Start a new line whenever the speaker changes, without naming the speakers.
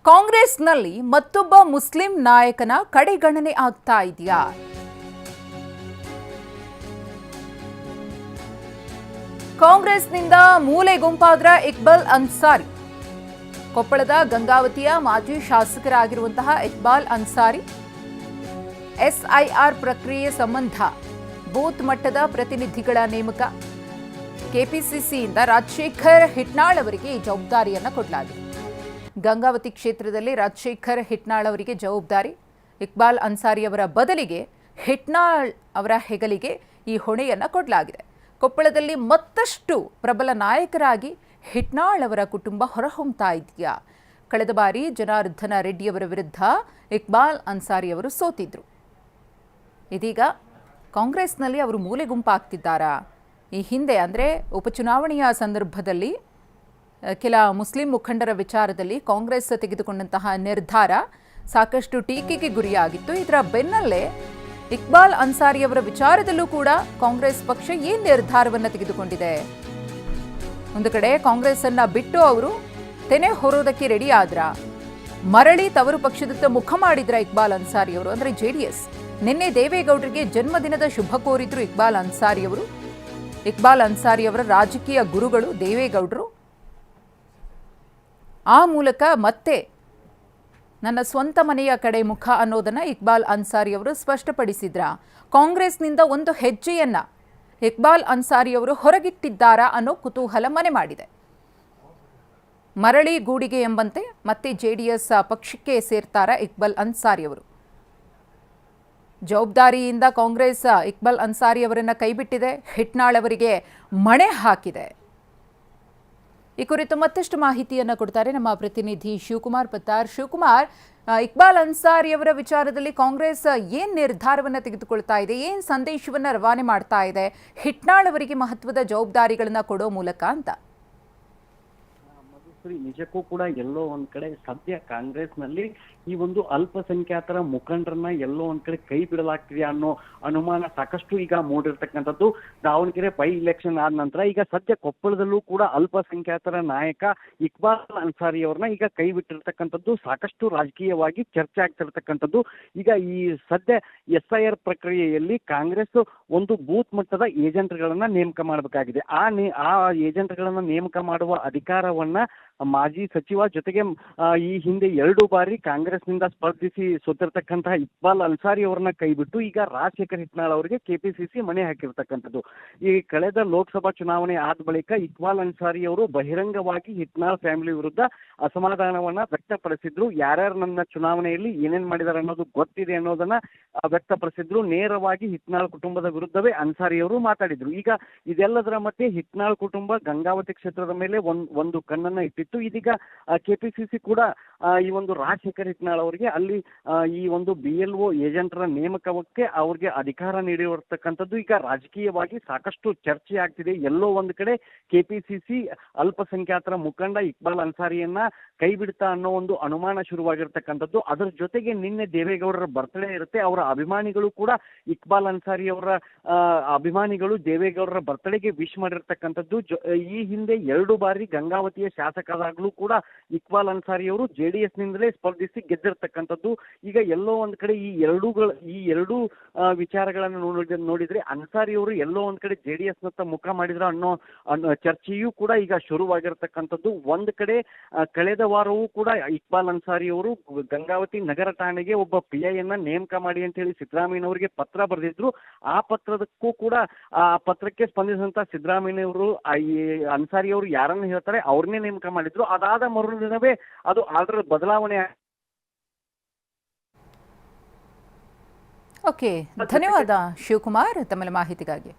ಕಾಂಗ್ರೆಸ್ನಲ್ಲಿ ಮತ್ತೊಬ್ಬ ಮುಸ್ಲಿಂ ನಾಯಕನ ಕಡೆಗಣನೆ ಆಗ್ತಾ ಇದೆಯಾ? ಕಾಂಗ್ರೆಸ್ನಿಂದ ಮೂಲೆ ಗುಂಪಾದ್ರ ಇಕ್ಬಾಲ್ ಅನ್ಸಾರಿ. ಕೊಪ್ಪಳದ ಗಂಗಾವತಿಯ ಮಾಜಿ ಶಾಸಕರಾಗಿರುವಂತಹ ಇಕ್ಬಾಲ್ ಅನ್ಸಾರಿ ಎಸ್ಐಆರ್ ಪ್ರಕ್ರಿಯೆ ಸಂಬಂಧ ಬೂತ್ ಮಟ್ಟದ ಪ್ರತಿನಿಧಿಗಳ ನೇಮಕ. ಕೆಪಿಸಿಸಿಯಿಂದ ರಾಜಶೇಖರ್ ಹಿಟ್ನಾಳ್ ಅವರಿಗೆ ಈ ಜವಾಬ್ದಾರಿಯನ್ನು ಕೊಡಲಾಗಿದೆ. ಗಂಗಾವತಿ ಕ್ಷೇತ್ರದಲ್ಲಿ ರಾಜಶೇಖರ್ ಹಿಟ್ನಾಳ್ ಅವರಿಗೆ ಜವಾಬ್ದಾರಿ. ಇಕ್ಬಾಲ್ ಅನ್ಸಾರಿ ಅವರ ಬದಲಿಗೆ ಹಿಟ್ನಾಳ್ ಅವರ ಹೆಗಲಿಗೆ ಈ ಹೊಣೆಯನ್ನು ಕೊಡಲಾಗಿದೆ. ಕೊಪ್ಪಳದಲ್ಲಿ ಮತ್ತಷ್ಟು ಪ್ರಬಲ ನಾಯಕರಾಗಿ ಹಿಟ್ನಾಳ್ ಅವರ ಕುಟುಂಬ ಹೊರಹೊಮ್ಮತಾ ಇದೆಯಾ? ಕಳೆದ ಬಾರಿ ಜನಾರ್ದನ ರೆಡ್ಡಿಯವರ ವಿರುದ್ಧ ಇಕ್ಬಾಲ್ ಅನ್ಸಾರಿ ಅವರು ಸೋತಿದ್ರು. ಇದೀಗ ಕಾಂಗ್ರೆಸ್ನಲ್ಲಿ ಅವರು ಮೂಲೆ ಗುಂಪಾಗ್ತಿದ್ದಾರಾ? ಈ ಹಿಂದೆ ಅಂದರೆ ಉಪಚುನಾವಣೆಯ ಸಂದರ್ಭದಲ್ಲಿ ಕೆಲ ಮುಸ್ಲಿಂ ಮುಖಂಡರ ವಿಚಾರದಲ್ಲಿ ಕಾಂಗ್ರೆಸ್ ತೆಗೆದುಕೊಂಡಂತಹ ನಿರ್ಧಾರ ಸಾಕಷ್ಟು ಟೀಕೆಗೆ ಗುರಿಯಾಗಿತ್ತು. ಇದರ ಬೆನ್ನಲ್ಲೇ ಇಕ್ಬಾಲ್ ಅನ್ಸಾರಿ ಅವರ ವಿಚಾರದಲ್ಲೂ ಕೂಡ ಕಾಂಗ್ರೆಸ್ ಪಕ್ಷ ಏನು ನಿರ್ಧಾರವನ್ನು ತೆಗೆದುಕೊಂಡಿದೆ? ಒಂದು ಕಡೆ ಕಾಂಗ್ರೆಸ್ ಅನ್ನ ಬಿಟ್ಟು ಅವರು ತೆನೆ ಹೊರೋದಕ್ಕೆ ರೆಡಿ ಆದ್ರ, ಮರಳಿ ತವರು ಪಕ್ಷದತ್ತ ಮುಖ ಮಾಡಿದ್ರ ಇಕ್ಬಾಲ್ ಅನ್ಸಾರಿ ಅವರು, ಅಂದ್ರೆ ಜೆಡಿಎಸ್. ನಿನ್ನೆ ದೇವೇಗೌಡರಿಗೆ ಜನ್ಮದಿನದ ಶುಭ ಕೋರಿದ್ರು ಇಕ್ಬಾಲ್ ಅನ್ಸಾರಿ ಅವರು. ಇಕ್ಬಾಲ್ ಅನ್ಸಾರಿ ಅವರ ರಾಜಕೀಯ ಗುರುಗಳು ದೇವೇಗೌಡರು. ಆ ಮೂಲಕ ಮತ್ತೆ ನನ್ನ ಸ್ವಂತ ಮನೆಯ ಕಡೆ ಮುಖ ಅನ್ನೋದನ್ನ ಇಕ್ಬಾಲ್ ಅನ್ಸಾರಿ ಅವರು ಸ್ಪಷ್ಟಪಡಿಸಿದ್ರ. ಕಾಂಗ್ರೆಸ್ನಿಂದ ಒಂದು ಹೆಜ್ಜೆಯನ್ನ ಇಕ್ಬಾಲ್ ಅನ್ಸಾರಿ ಅವರು ಹೊರಗಿಟ್ಟಿದ್ದಾರಾ ಅನ್ನೋ ಕುತೂಹಲ ಮನೆ ಮಾಡಿದೆ. ಮರಳಿ ಗೂಡಿಗೆ ಎಂಬಂತೆ ಮತ್ತೆ ಜೆಡಿಎಸ್ ಪಕ್ಷಕ್ಕೆ ಸೇರ್ತಾರಾ ಇಕ್ಬಾಲ್ ಅನ್ಸಾರಿ ಅವರು? ಜವಾಬ್ದಾರಿಯಿಂದ ಕಾಂಗ್ರೆಸ್ ಇಕ್ಬಾಲ್ ಅನ್ಸಾರಿ ಅವರನ್ನ ಕೈಬಿಟ್ಟಿದೆ, ಹಿಟ್ನಾಳ್ ಅವರಿಗೆ ಮಣೆ ಹಾಕಿದೆ. ಈ ಕುರಿತು ಮತ್ತಷ್ಟು ಮಾಹಿತಿಯನ್ನು ಕೊಡ್ತಾರೆ ನಮ್ಮ ಪ್ರತಿನಿಧಿ ಶಿವಕುಮಾರ್ ಪತ್ತಾರ್. ಶಿವಕುಮಾರ್, ಇಕ್ಬಾಲ್ ಅನ್ಸಾರಿ ಅವರ ವಿಚಾರದಲ್ಲಿ ಕಾಂಗ್ರೆಸ್ ಏನ್ ನಿರ್ಧಾರವನ್ನು ತೆಗೆದುಕೊಳ್ತಾ ಇದೆ, ಏನ್ ಸಂದೇಶವನ್ನ ರವಾನೆ ಮಾಡ್ತಾ ಇದೆ ಹಿಟ್ನಾಳ್ ಅವರಿಗೆ ಮಹತ್ವದ ಜವಾಬ್ದಾರಿಗಳನ್ನ ಕೊಡೋ ಮೂಲಕ ಅಂತ?
ನಿಜಕ್ಕೂ ಕೂಡ ಎಲ್ಲೋ ಒಂದ್ ಕಡೆ ಸದ್ಯ ಕಾಂಗ್ರೆಸ್ನಲ್ಲಿ ಈ ಒಂದು ಅಲ್ಪಸಂಖ್ಯಾತರ ಮುಖಂಡರನ್ನ ಎಲ್ಲೋ ಒಂದ್ ಕಡೆ ಕೈ ಬಿಡಲಾಗ್ತಿದೆ ಅನ್ನೋ ಅನುಮಾನ ಸಾಕಷ್ಟು ಈಗ ಮೂಡಿರ್ತಕ್ಕಂಥದ್ದು. ದಾವಣಗೆರೆ ಬೈ ಇಲೆಕ್ಷನ್ ಆದ ನಂತರ ಈಗ ಸದ್ಯ ಕೊಪ್ಪಳದಲ್ಲೂ ಕೂಡ ಅಲ್ಪಸಂಖ್ಯಾತರ ನಾಯಕ ಇಕ್ಬಾಲ್ ಅನ್ಸಾರಿ ಅವ್ರನ್ನ ಈಗ ಕೈ ಬಿಟ್ಟಿರ್ತಕ್ಕಂಥದ್ದು ಸಾಕಷ್ಟು ರಾಜಕೀಯವಾಗಿ ಚರ್ಚೆ ಆಗ್ತಿರ್ತಕ್ಕಂಥದ್ದು. ಈಗ ಈ ಸದ್ಯ SIR ಪ್ರಕ್ರಿಯೆಯಲ್ಲಿ ಕಾಂಗ್ರೆಸ್ ಒಂದು ಬೂತ್ ಮಟ್ಟದ ಏಜೆಂಟ್ಗಳನ್ನ ನೇಮಕ ಮಾಡಬೇಕಾಗಿದೆ. ಆ ಏಜೆಂಟ್ಗಳನ್ನ ನೇಮಕ ಮಾಡುವ ಅಧಿಕಾರವನ್ನ ಮಾಜಿ ಸಚಿವ ಜೊತೆಗೆ ಈ ಹಿಂದೆ 2 ಬಾರಿ ಕಾಂಗ್ರೆಸ್ನಿಂದ ಸ್ಪರ್ಧಿಸಿ ಸೋತಿರ್ತಕ್ಕಂತಹ ಇಕ್ಬಾಲ್ ಅನ್ಸಾರಿ ಅವ್ರನ್ನ ಕೈಬಿಟ್ಟು ಈಗ ರಾಜಶೇಖರ್ ಹಿಟ್ನಾಳ್ ಅವರಿಗೆ ಕೆಪಿಸಿಸಿ ಮಣೆ ಹಾಕಿರ್ತಕ್ಕಂಥದ್ದು. ಈ ಕಳೆದ ಲೋಕಸಭಾ ಚುನಾವಣೆ ಆದ ಬಳಿಕ ಇಕ್ಬಾಲ್ ಅನ್ಸಾರಿ ಅವರು ಬಹಿರಂಗವಾಗಿ ಹಿಟ್ನಾಳ್ ಫ್ಯಾಮಿಲಿ ವಿರುದ್ಧ ಅಸಮಾಧಾನವನ್ನ ವ್ಯಕ್ತಪಡಿಸಿದ್ರು. ಯಾರ್ಯಾರು ನನ್ನ ಚುನಾವಣೆಯಲ್ಲಿ ಏನೇನ್ ಮಾಡಿದಾರೆ ಅನ್ನೋದು ಗೊತ್ತಿದೆ ಅನ್ನೋದನ್ನ ವ್ಯಕ್ತಪಡಿಸಿದ್ರು. ನೇರವಾಗಿ ಹಿಟ್ನಾಳ್ ಕುಟುಂಬದ ವಿರುದ್ಧವೇ ಅನ್ಸಾರಿ ಅವರು ಮಾತಾಡಿದ್ರು. ಈಗ ಇದೆಲ್ಲದರ ಮಧ್ಯೆ ಹಿಟ್ನಾಳ್ ಕುಟುಂಬ ಗಂಗಾವತಿ ಕ್ಷೇತ್ರದ ಮೇಲೆ ಒಂದು ಕಣ್ಣನ್ನ ಇಟ್ಟಿತ್ತು. ಇದೀಗ ಕೆಪಿಸಿಸಿ ಕೂಡ ಈ ಒಂದು ರಾಜಶೇಖರ್ ಹಿಟ್ನಾಳ್ ಅವರಿಗೆ ಅಲ್ಲಿ ಈ ಒಂದು BLO ಏಜೆಂಟರ ನೇಮಕಕ್ಕೆ ಅವ್ರಿಗೆ ಅಧಿಕಾರ ನೀಡಿರ್ತಕ್ಕಂಥದ್ದು ಈಗ ರಾಜಕೀಯವಾಗಿ ಸಾಕಷ್ಟು ಚರ್ಚೆ ಆಗ್ತಿದೆ. ಎಲ್ಲೋ ಒಂದು ಕಡೆ ಕೆಪಿಸಿಸಿ ಅಲ್ಪಸಂಖ್ಯಾತರ ಮುಖಂಡ ಇಕ್ಬಾಲ್ ಅನ್ಸಾರಿಯನ್ನ ಕೈ ಬಿಡ್ತಾ ಅನ್ನೋ ಒಂದು ಅನುಮಾನ ಶುರುವಾಗಿರ್ತಕ್ಕಂಥದ್ದು. ಅದರ ಜೊತೆಗೆ ನಿನ್ನೆ ದೇವೇಗೌಡರ ಬರ್ತ್ಡೇ ಇರುತ್ತೆ. ಅವರ ಅಭಿಮಾನಿಗಳು ಕೂಡ ಇಕ್ಬಾಲ್ ಅನ್ಸಾರಿ ಅವರ ಅಭಿಮಾನಿಗಳು ದೇವೇಗೌಡರ ಬರ್ತ್ಡೇಗೆ ವಿಶ್ ಮಾಡಿರ್ತಕ್ಕಂಥದ್ದು. ಈ ಹಿಂದೆ 2 ಬಾರಿ ಗಂಗಾವತಿಯ ಶಾಸಕರಾಗಲೂ ಕೂಡ ಇಕ್ಬಾಲ್ ಅನ್ಸಾರಿ ಅವರು JDS ನಿಂದಲೇ ಸ್ಪರ್ಧಿಸಿ ಗೆದ್ದಿರ್ತಕ್ಕಂಥದ್ದು. ಈಗ ಎಲ್ಲೋ ಒಂದ್ ಕಡೆ ಈ ಎರಡೂ ವಿಚಾರಗಳನ್ನು ನೋಡಿದ್ರೆ ಅನ್ಸಾರಿ ಅವರು ಎಲ್ಲೋ ಒಂದ್ ಕಡೆ JDS ನತ್ತ ಮುಖ ಮಾಡಿದ್ರ ಅನ್ನೋ ಚರ್ಚೆಯೂ ಕೂಡ ಈಗ ಶುರುವಾಗಿರ್ತಕ್ಕಂಥದ್ದು. ಒಂದ್ ಕಡೆ ಕಳೆದ ವಾರವೂ ಕೂಡ ಇಕ್ಬಾಲ್ ಅನ್ಸಾರಿ ಅವರು ಗಂಗಾವತಿ ನಗರ ಠಾಣೆಗೆ ಒಬ್ಬ PI ಯನ್ನ ನೇಮಕ ಮಾಡಿ ಅಂತ ಹೇಳಿ ಸಿದ್ದರಾಮಯ್ಯನವರಿಗೆ ಪತ್ರ ಬರೆದಿದ್ರು. ಆ ಪತ್ರದಕ್ಕೂ ಕೂಡ ಆ ಪತ್ರಕ್ಕೆ ಸ್ಪಂದಿಸಿದಂತ ಸಿದ್ದರಾಮಯ್ಯನವರು ಅನ್ಸಾರಿ ಅವರು ಯಾರನ್ನು ಹೇಳ್ತಾರೆ ಅವ್ರನ್ನೇ ನೇಮಕ ಮಾಡಿದ್ರು. ಅದಾದ ಮರುದಿನವೇ ಅದು ಆರ್ಡರ್ ಬದಲಾವಣೆ.
ಓಕೆ, ಧನ್ಯವಾದ ಶಿವಕುಮಾರ್ ತಮ್ಮ ಮಾಹಿತಿಗಾಗಿ.